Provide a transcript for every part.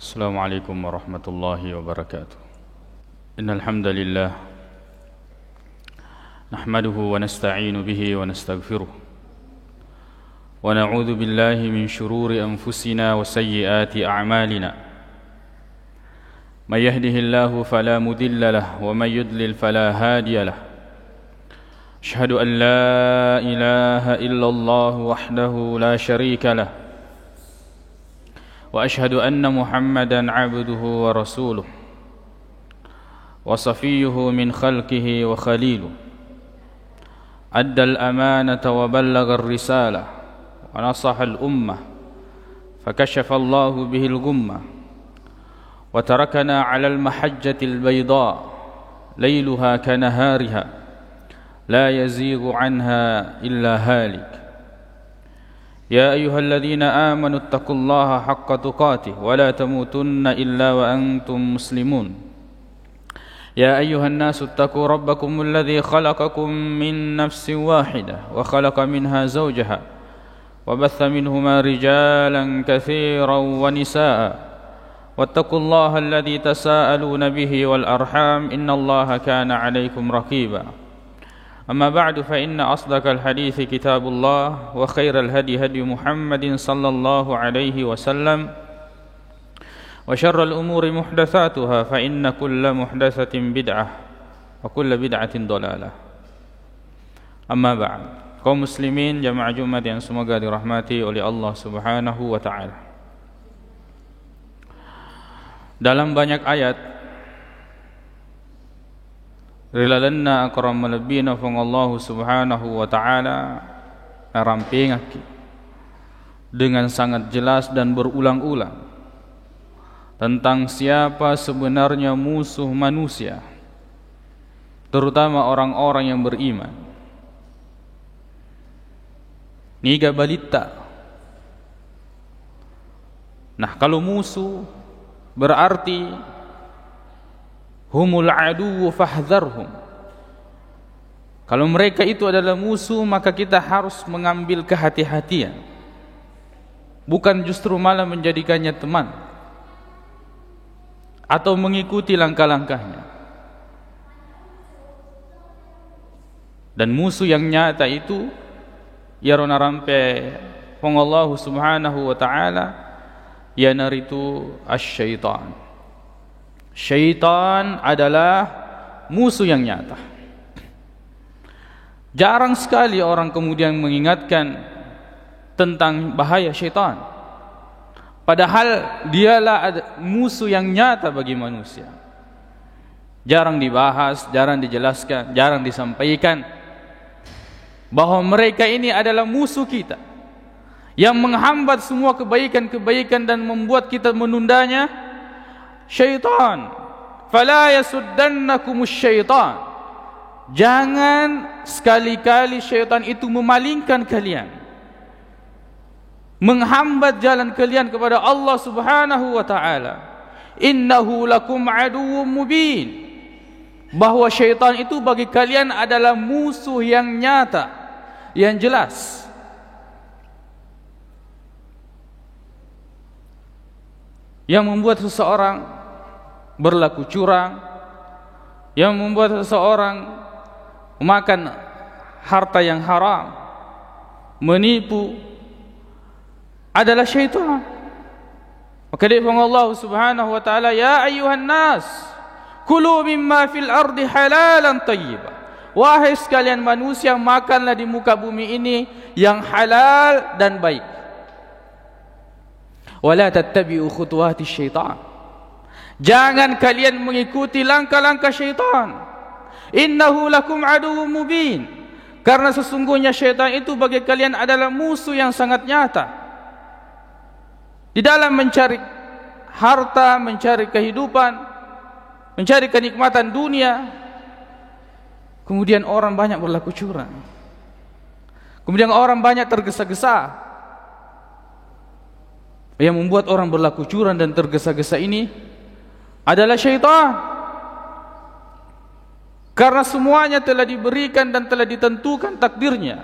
السلام عليكم ورحمة الله وبركاته. إن الحمد لله نحمده ونستعين به ونستغفره ونعوذ بالله من شرور أنفسنا وسيئات أعمالنا. من يهده الله فلا مضل له ومن يضلل فلا هادي له. أشهد أن لا إله إلا الله وحده لا شريك له وأشهد أن محمدا عبده ورسوله وصفيه من خلقه وخليله. أدى الأمانة وبلغ الرسالة ونصح الأمة فكشف الله به الغمة وتركنا على المحجة البيضاء ليلها كنهارها لا يزيغ عنها إلا هالك. يا أيها الذين آمنوا اتقوا الله حق تقاته ولا تموتن إلا وأنتم مسلمون. يا أيها الناس اتقوا ربكم الذي خلقكم من نفس واحدة وخلق منها زوجها وبث منهما رجالا كثيرا ونساء واتقوا الله الذي تساءلون به والأرحام إن الله كان عليكم رقيبا. أما بعد فإن أصدق الحديث كتاب الله وخير الهدي هدي محمد صلى الله عليه وسلم وشر الأمور محدثاتها فإن كل محدثة بدعة وكل بدعة ضلالة. أما بعد, kaum muslimin jamaah Jumat yang semoga dirahmati oleh Allah Subhanahu wa taala. Dalam banyak ayat rilalanna akramal nabiyina fang Allah Subhanahu wa taala narampingaki dengan sangat jelas dan berulang-ulang tentang siapa sebenarnya musuh manusia, terutama orang-orang yang beriman. Niga balita. Nah, kalau musuh berarti humul aduwwu fahdharhum. Kalau mereka itu adalah musuh, maka kita harus mengambil kehati-hatian, bukan justru malah menjadikannya teman atau mengikuti langkah-langkahnya. Dan musuh yang nyata itu yarona rampe pengallahu subhanahu wa ta'ala yanaritu asyaitan. Syaitan adalah musuh yang nyata. Jarang sekali orang kemudian mengingatkan tentang bahaya syaitan, padahal dialah musuh yang nyata bagi manusia. Jarang dibahas, jarang dijelaskan, jarang disampaikan bahwa mereka ini adalah musuh kita yang menghambat semua kebaikan-kebaikan dan membuat kita menundanya. Syaitan, fala yasuddannakumus syaitan. Jangan sekali-kali syaitan itu memalingkan kalian, menghambat jalan kalian kepada Allah Subhanahu wa taala. Innahu lakum aduwwum mubin. Bahwa syaitan itu bagi kalian adalah musuh yang nyata, yang jelas. Yang membuat seseorang berlaku curang, yang membuat seseorang memakan harta yang haram, menipu, adalah syaitan. Maka difirman Allah Subhanahu wa taala, ya ayyuhan nas kulu mimma fil ardi halalan thayyiban. Wahai sekalian manusia, makanlah di muka bumi ini yang halal dan baik. Wala tattabi'u khutuwati syaitan. Jangan kalian mengikuti langkah-langkah syaitan. Innahu lakum aduwwum mubin. Karena sesungguhnya syaitan itu bagi kalian adalah musuh yang sangat nyata. Di dalam mencari harta, mencari kehidupan, mencari kenikmatan dunia, kemudian orang banyak berlaku curang. Kemudian orang banyak tergesa-gesa. Yang membuat orang berlaku curang dan tergesa-gesa ini adalah syaitan. Karena semuanya telah diberikan dan telah ditentukan takdirnya,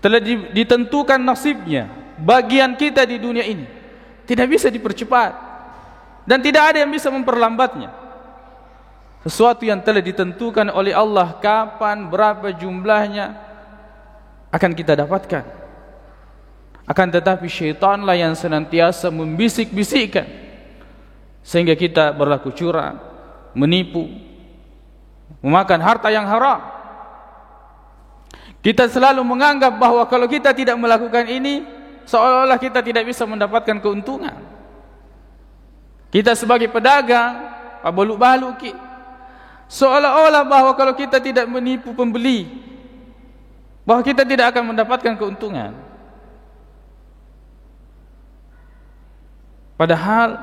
telah ditentukan nasibnya, bagian kita di dunia ini. Tidak bisa dipercepat. dan tidak ada yang bisa memperlambatnya. Sesuatu yang telah ditentukan oleh Allah kapan, berapa jumlahnya akan kita dapatkan. Akan tetapi syaitanlah yang senantiasa membisik-bisikkan sehingga kita berlaku curang, menipu, memakan harta yang haram. Kita selalu menganggap bahwa kalau kita tidak melakukan ini, seolah-olah kita tidak bisa mendapatkan keuntungan. Kita sebagai pedagang, balu-balu, seolah-olah bahwa kalau kita tidak menipu pembeli, bahwa kita tidak akan mendapatkan keuntungan. Padahal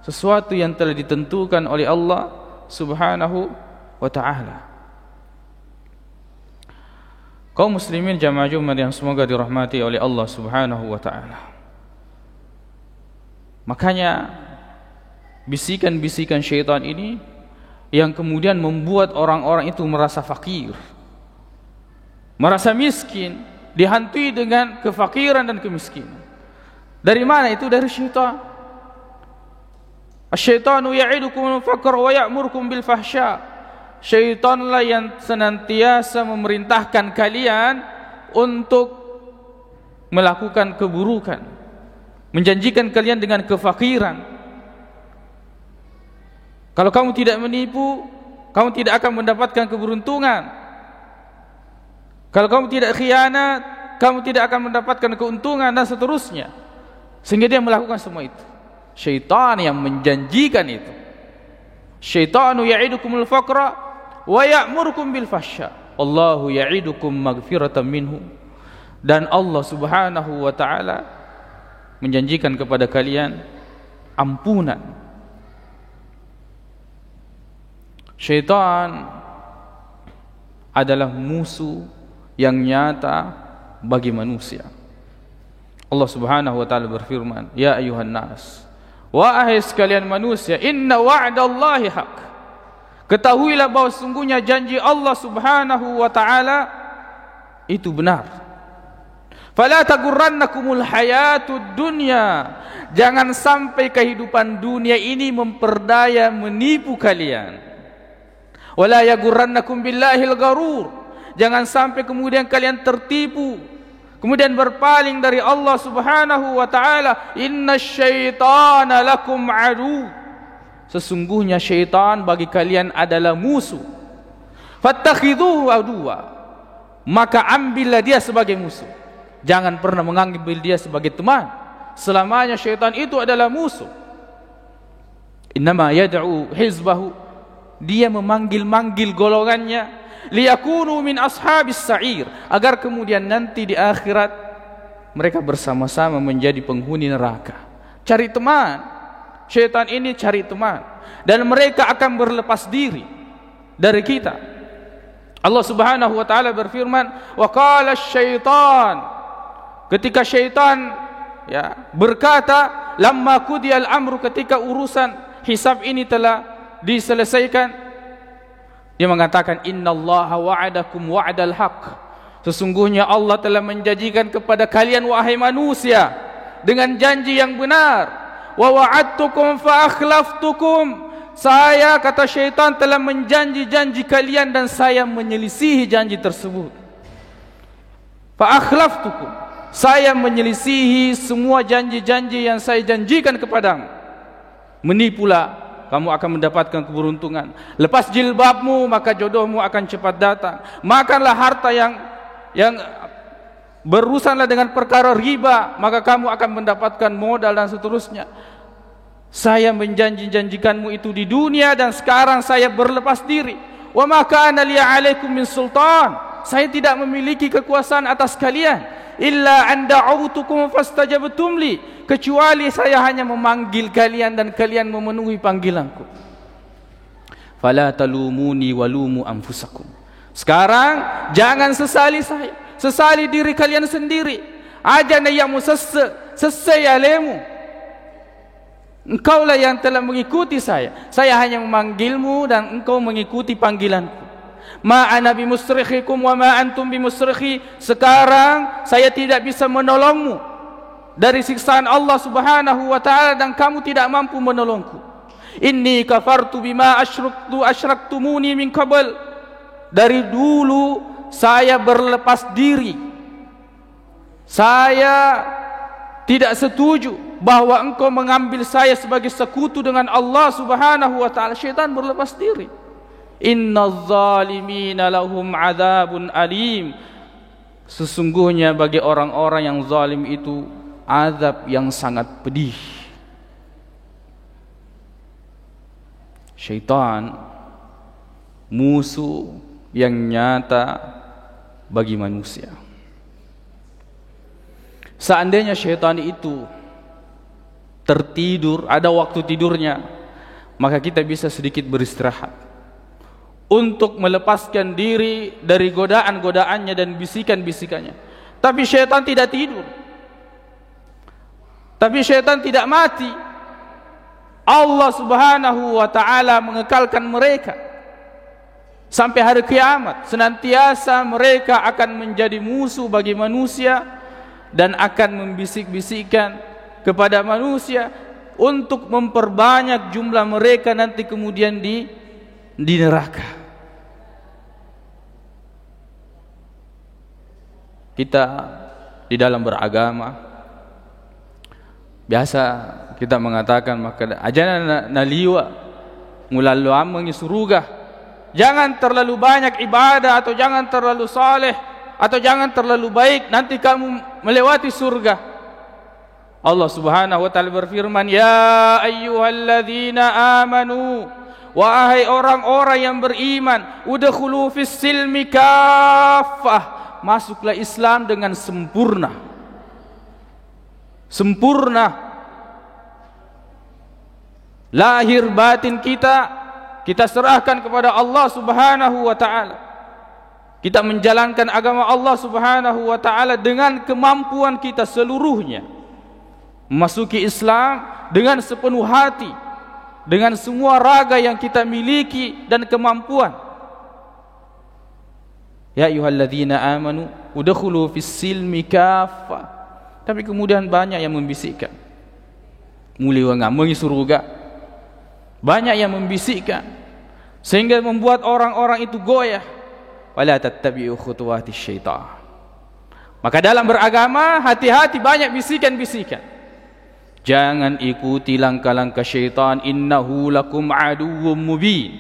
sesuatu yang telah ditentukan oleh Allah Subhanahu wa ta'ala. Kaum muslimin jamaah Jumat yang semoga dirahmati oleh Allah Subhanahu wa ta'ala. Makanya bisikan-bisikan syaitan ini yang kemudian membuat orang-orang itu merasa fakir, merasa miskin, dihantui dengan kefakiran dan kemiskinan. Dari mana itu? Dari syaitan. Asy-syaitanu ya'idukumul faqra wa ya'murukum bil fahsya. Syaitanlah yang senantiasa memerintahkan kalian untuk melakukan keburukan, menjanjikan kalian dengan kefakiran. Kalau kamu tidak menipu, kamu tidak akan mendapatkan keberuntungan. Kalau kamu tidak khianat, kamu tidak akan mendapatkan keuntungan, dan seterusnya. Sehingga dia melakukan semua itu. Syaitan yang menjanjikan itu. Syaitanu ya'idukumul faqra wa ya'murukum bil fahsya. Allahu ya'idukum maghfiratan minhu. Dan Allah Subhanahu wa ta'ala menjanjikan kepada kalian ampunan. Syaitan adalah musuh yang nyata bagi manusia. Allah Subhanahu wa ta'ala berfirman, ya ayuhan nas, wahai sekalian manusia, inna wa'dallahi haq. Ketahuilah bahwa sungguhnya janji Allah Subhanahu wa ta'ala itu benar. Fala tagurrannakumul hayatud dunya. Jangan sampai kehidupan dunia ini memperdaya, menipu kalian. Wala yagurrannakum billahil gharur. Jangan sampai kemudian kalian tertipu, kemudian berpaling dari Allah Subhanahu wa ta'ala. Innasyaitana lakum adu. Sesungguhnya syaitan bagi kalian adalah musuh. Fattakhidhuhu aduwa. Maka ambillah dia sebagai musuh. Jangan pernah mengambil dia sebagai teman. Selamanya syaitan itu adalah musuh. Innama yad'u hizbahu. Dia memanggil-manggil golongannya, liyakunu min ashabis sa'ir, agar kemudian nanti di akhirat mereka bersama-sama menjadi penghuni neraka. Cari teman. Syaitan ini cari teman, dan mereka akan berlepas diri dari kita. Allah Subhanahu wa ta'ala berfirman, wa qala syaitan, ketika syaitan berkata, lamma qudiyal amru, ketika urusan hisab ini telah diselesaikan, dia mengatakan, innallaha wa'adakum wa'dal haq. Sesungguhnya Allah telah menjanjikan kepada kalian wahai manusia dengan janji yang benar. Wa wa'adtukum fa akhlaftukum. Saya, kata syaitan, telah menjanji-janji kalian dan saya menyelisihi janji tersebut. Fa akhlaftukum. Saya menyelisihi semua janji-janji yang saya janjikan kepadamu. Menipulah, kamu akan mendapatkan keberuntungan. Lepas jilbabmu, maka jodohmu akan cepat datang. Makanlah harta yang berurusanlah dengan perkara riba, maka kamu akan mendapatkan modal, dan seterusnya. Saya menjanjikanmu itu di dunia, dan sekarang saya berlepas diri. Wa ma kana li 'alaikum min sultan. Saya tidak memiliki kekuasaan atas kalian. Illa an da'utukum fastajabtum li. Kecuali saya hanya memanggil kalian dan kalian memenuhi panggilanku. Fala talumuni walumu anfusakum. Sekarang jangan sesali saya, sesali diri kalian sendiri. Ajana ya sesaya lemu. Engkaulah yang telah mengikuti saya. Saya hanya memanggilmu dan engkau mengikuti panggilanku. Ma ana bimusrikhikum wa ma antum bimusrikhi. Sekarang saya tidak bisa menolongmu, dari siksaan Allah Subhanahu wa taala dan kamu tidak mampu menolongku. Inni kafartu bima asyraktumuni min qabl. Dari dulu saya berlepas diri. Saya tidak setuju bahwa engkau mengambil saya sebagai sekutu dengan Allah Subhanahu wa taala. Syaitan berlepas diri. Innaz zalimina lahum adzabun alim. Sesungguhnya bagi orang-orang yang zalim itu azab yang sangat pedih. Syaitan musuh yang nyata bagi manusia. Seandainya syaitan itu tertidur, ada waktu tidurnya, maka kita bisa sedikit beristirahat untuk melepaskan diri dari godaan-godaannya dan bisikan-bisikannya. Tapi syaitan tidak tidur. Tapi syaitan tidak mati. Allah Subhanahu wa taala mengekalkan mereka sampai hari kiamat. Senantiasa mereka akan menjadi musuh bagi manusia dan akan membisik-bisikkan kepada manusia untuk memperbanyak jumlah mereka nanti kemudian di neraka. Kita di dalam beragama biasa kita mengatakan maka ajana naliwa mulalu amangi surga. Jangan terlalu banyak ibadah atau jangan terlalu saleh atau jangan terlalu baik, nanti kamu melewati surga. Allah Subhanahu wa taala berfirman, ya ayyuhalladzina amanu, wahai orang-orang yang beriman, udkhulu fis silmi kaffah, masuklah Islam dengan sempurna. Sempurna. Lahir batin kita serahkan kepada Allah Subhanahu wa taala. Kita menjalankan agama Allah Subhanahu wa taala dengan kemampuan kita seluruhnya. Memasuki Islam dengan sepenuh hati, dengan semua raga yang kita miliki dan kemampuan. Ya ayyuhalladzina amanu udkhulu fis silmi kaffah. Tapi kemudian banyak yang membisikkan, mulai mengambil surga. Banyak yang membisikkan sehingga membuat orang-orang itu goyah. Wala tattabi'u khutuwatis syaitan. Maka dalam beragama hati-hati, banyak bisikan-bisikan. Jangan ikuti langkah-langkah syaitan. Innahu lakum aduwwum mubin.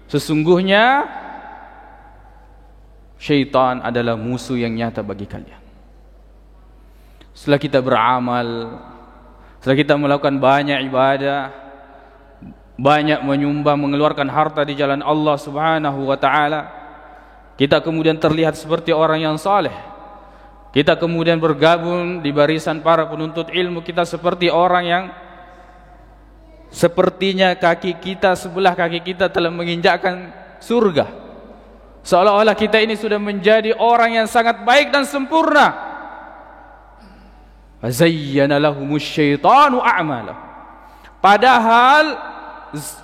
Sesungguhnya syaitan adalah musuh yang nyata bagi kalian. Setelah kita beramal, setelah kita melakukan banyak ibadah, banyak menyumbang, mengeluarkan harta di jalan Allah Subhanahu wa taala, kita kemudian terlihat seperti orang yang saleh. Kita kemudian bergabung di barisan para penuntut ilmu, kita seperti orang yang sepertinya sebelah kaki kita telah menginjakkan surga. Seolah-olah kita ini sudah menjadi orang yang sangat baik dan sempurna. Fazayyana lahumus syaitanu a'malahum. Padahal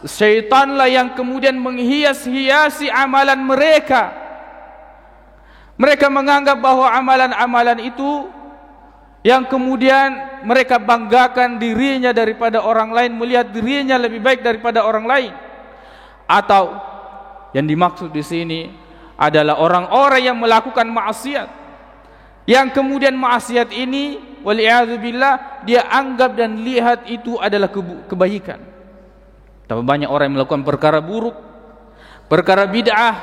syaitanlah yang kemudian menghias-hiasi amalan mereka. Mereka menganggap bahwa amalan-amalan itu yang kemudian mereka banggakan dirinya daripada orang lain, melihat dirinya lebih baik daripada orang lain. Atau yang dimaksud di sini adalah orang-orang yang melakukan maksiat, yang kemudian maksiat ini waliyadzubillah dia anggap dan lihat itu adalah kebaikan. Tapi banyak orang yang melakukan perkara buruk, perkara bid'ah,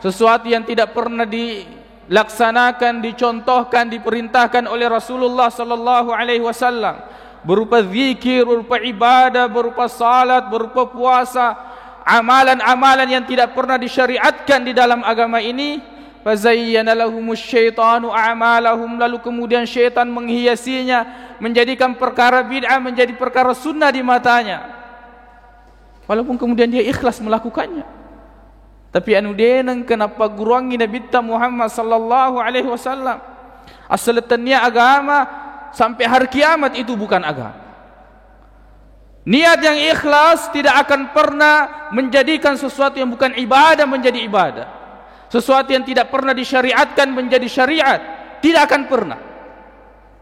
sesuatu yang tidak pernah dilaksanakan, dicontohkan, diperintahkan oleh Rasulullah sallallahu alaihi wasallam, berupa zikir, berupa ibadah, berupa salat, berupa puasa, amalan-amalan yang tidak pernah disyariatkan di dalam agama ini. Fazayyana lahumus syaitanu a'malahum, lalu kemudian syaitan menghiasinya, menjadikan perkara bid'ah menjadi perkara sunnah di matanya, walaupun kemudian dia ikhlas melakukannya. Tapi anu deneng kenapa guruangi Nabi Muhammad sallallahu alaihi wasallam, asalatannya agama sampai hari kiamat itu bukan agama. Niat yang ikhlas tidak akan pernah menjadikan sesuatu yang bukan ibadah menjadi ibadah. Sesuatu yang tidak pernah disyariatkan menjadi syariat, tidak akan pernah.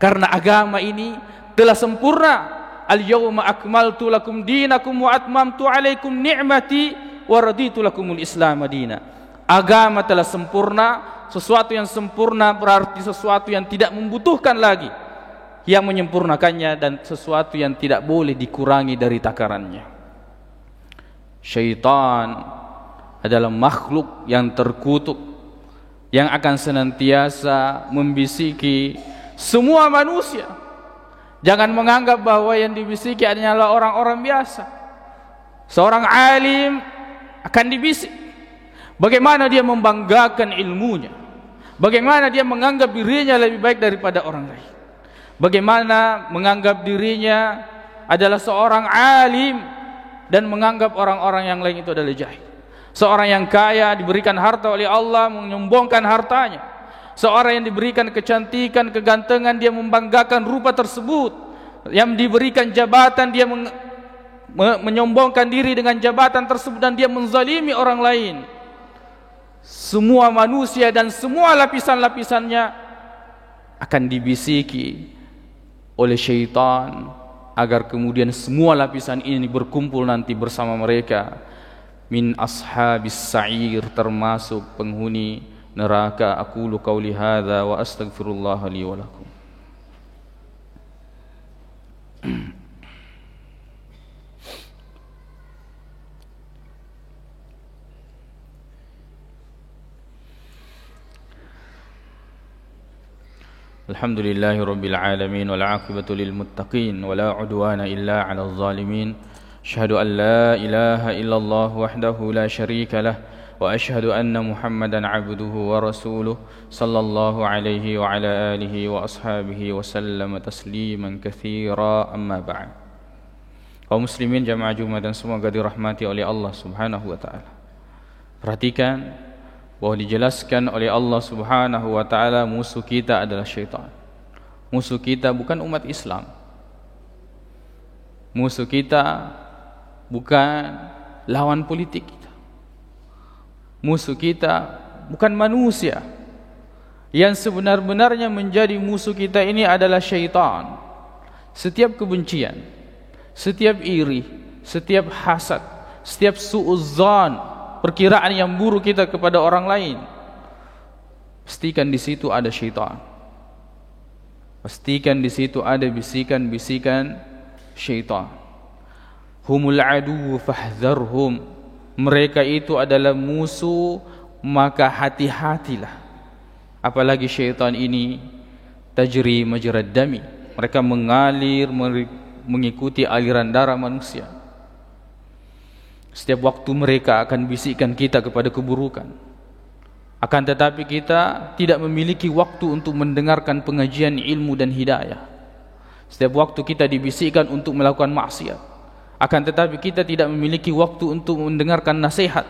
Karena agama ini telah sempurna. Al-yawma akmaltu lakum dinakum wa atmamtu alaikum ni'mati wa raditu lakumul Islam madina. Agama telah sempurna. Sesuatu yang sempurna berarti sesuatu yang tidak membutuhkan lagi yang menyempurnakannya, dan sesuatu yang tidak boleh dikurangi dari takarannya. Syaitan adalah makhluk yang terkutuk, yang akan senantiasa membisiki semua manusia. Jangan menganggap bahwa yang dibisiki hanyalah orang-orang biasa. Seorang alim akan dibisik. Bagaimana dia membanggakan ilmunya, bagaimana dia menganggap dirinya lebih baik daripada orang lain, bagaimana menganggap dirinya adalah seorang alim dan menganggap orang-orang yang lain itu adalah jahil. Seorang yang kaya diberikan harta oleh Allah, menyombongkan hartanya. Seorang yang diberikan kecantikan, kegantengan, dia membanggakan rupa tersebut. Yang diberikan jabatan, dia menyombongkan diri dengan jabatan tersebut, dan dia menzalimi orang lain. Semua manusia dan semua lapisan-lapisannya akan dibisiki oleh syaitan, agar kemudian semua lapisan ini berkumpul nanti bersama mereka. Min ashabis sa'ir, termasuk penghuni neraka. Aqulu qauli hadza wa astaghfirullah li wa lakum. Alhamdulillahi rabbil alamin wal 'aqibatu lil muttaqin wa la 'udwana illa 'alal zalimin. Asyhadu an la ilaha illallah wahdahu la syarika lah wa asyhadu anna Muhammadan 'abduhu wa rasuluh sallallahu alaihi wa ala alihi wa ashabihi wa sallama tasliman katsira, amma ba'd. Kaum muslimin jamaah Jumat dan semoga dirahmati oleh Allah Subhanahu wa taala. Perhatikan bahwa dijelaskan oleh Allah Subhanahu wa taala musuh kita adalah syaitan. Musuh kita bukan umat Islam. Musuh kita bukan lawan politik kita. Musuh kita bukan manusia. Yang sebenar-benarnya menjadi musuh kita ini adalah syaitan. Setiap kebencian, setiap iri, setiap hasad, setiap suudzon, perkiraan yang buruk kita kepada orang lain, pastikan di situ ada syaitan. Pastikan di situ ada bisikan-bisikan syaitan. Humul adu fahdharhum. Mereka itu adalah musuh, maka hati-hatilah. Apalagi syaitan ini tajri majrad dami. Mereka mengalir mengikuti aliran darah manusia. Setiap waktu mereka akan bisikkan kita kepada keburukan. Akan tetapi kita tidak memiliki waktu untuk mendengarkan pengajian ilmu dan hidayah. Setiap waktu kita dibisikkan untuk melakukan maksiat. Akan tetapi kita tidak memiliki waktu untuk mendengarkan nasihat.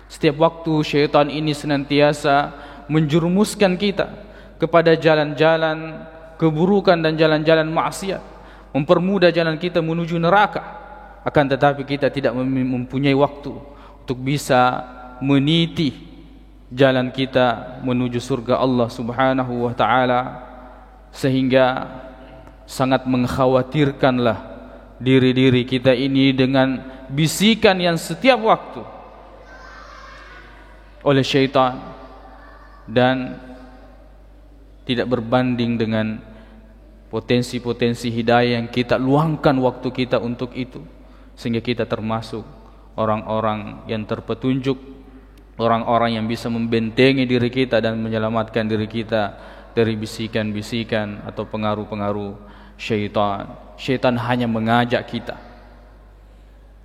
Setiap waktu syaitan ini senantiasa menjerumuskan kita kepada jalan-jalan keburukan dan jalan-jalan maksiat, mempermudah jalan kita menuju neraka. Akan tetapi kita tidak mempunyai waktu untuk bisa meniti jalan kita menuju surga Allah Subhanahu wa taala, sehingga sangat mengkhawatirkanlah diri-diri kita ini dengan bisikan yang setiap waktu oleh syaitan, dan tidak berbanding dengan potensi-potensi hidayah yang kita luangkan waktu kita untuk itu, sehingga kita termasuk orang-orang yang terpetunjuk, orang-orang yang bisa membentengi diri kita dan menyelamatkan diri kita dari bisikan-bisikan atau pengaruh-pengaruh syaitan. Syaitan hanya mengajak kita,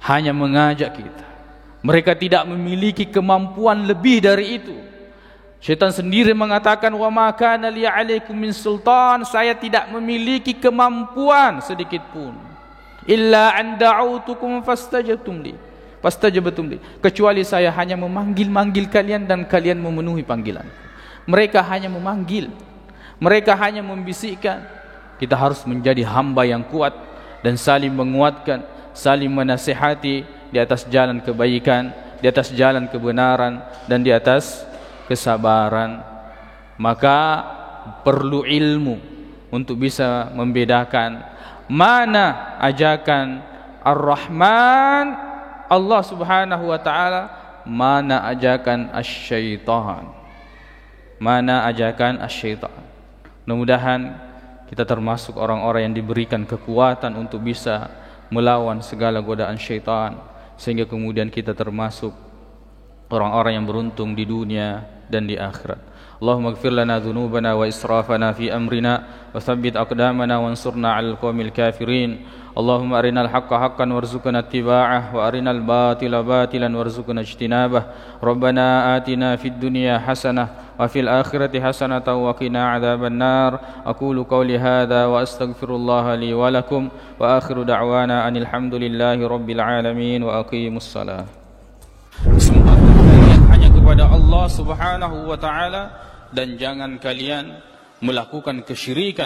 hanya mengajak kita. Mereka tidak memiliki kemampuan lebih dari itu. Syaitan sendiri mengatakan, wa ma kana li 'alaikum min sultan, saya tidak memiliki kemampuan sedikit pun, illa an da'utukum fastajabtum li, kecuali saya hanya memanggil-manggil kalian dan kalian memenuhi panggilan. Mereka hanya memanggil, mereka hanya membisikkan. Kita harus menjadi hamba yang kuat dan saling menguatkan, saling menasihati di atas jalan kebaikan, di atas jalan kebenaran, dan di atas kesabaran. Maka perlu ilmu, untuk bisa membedakan mana ajakan Ar-Rahman Allah Subhanahu wa taala, mana ajakan asy-syaitan. Mana ajakan asy-syaitan. Mudah-mudahan kita termasuk orang-orang yang diberikan kekuatan untuk bisa melawan segala godaan syaitan, sehingga kemudian kita termasuk orang-orang yang beruntung di dunia dan di akhirat. Allahumma ighfir lana dhunubana wa israfana fi amrina wa thabbit aqdamana wansurna 'alal qawmil kafirin. Allahumma arinal haqqa haqqan warzuqna ittiba'ah wa arinal batila batilan warzuqna ijtinabah. Rabbana atina fid dunya hasanah wa fil akhirati hasanatan wa qina 'adzaban nar. Aqulu qawli hadza wa astaghfirullaha li wa lakum wa akhiru da'wana anil hamdulillahi rabbil alamin wa aqimus shalah. Semua kalian hanya kepada Allah Subhanahu wa taala, dan jangan kalian melakukan kesyirikan.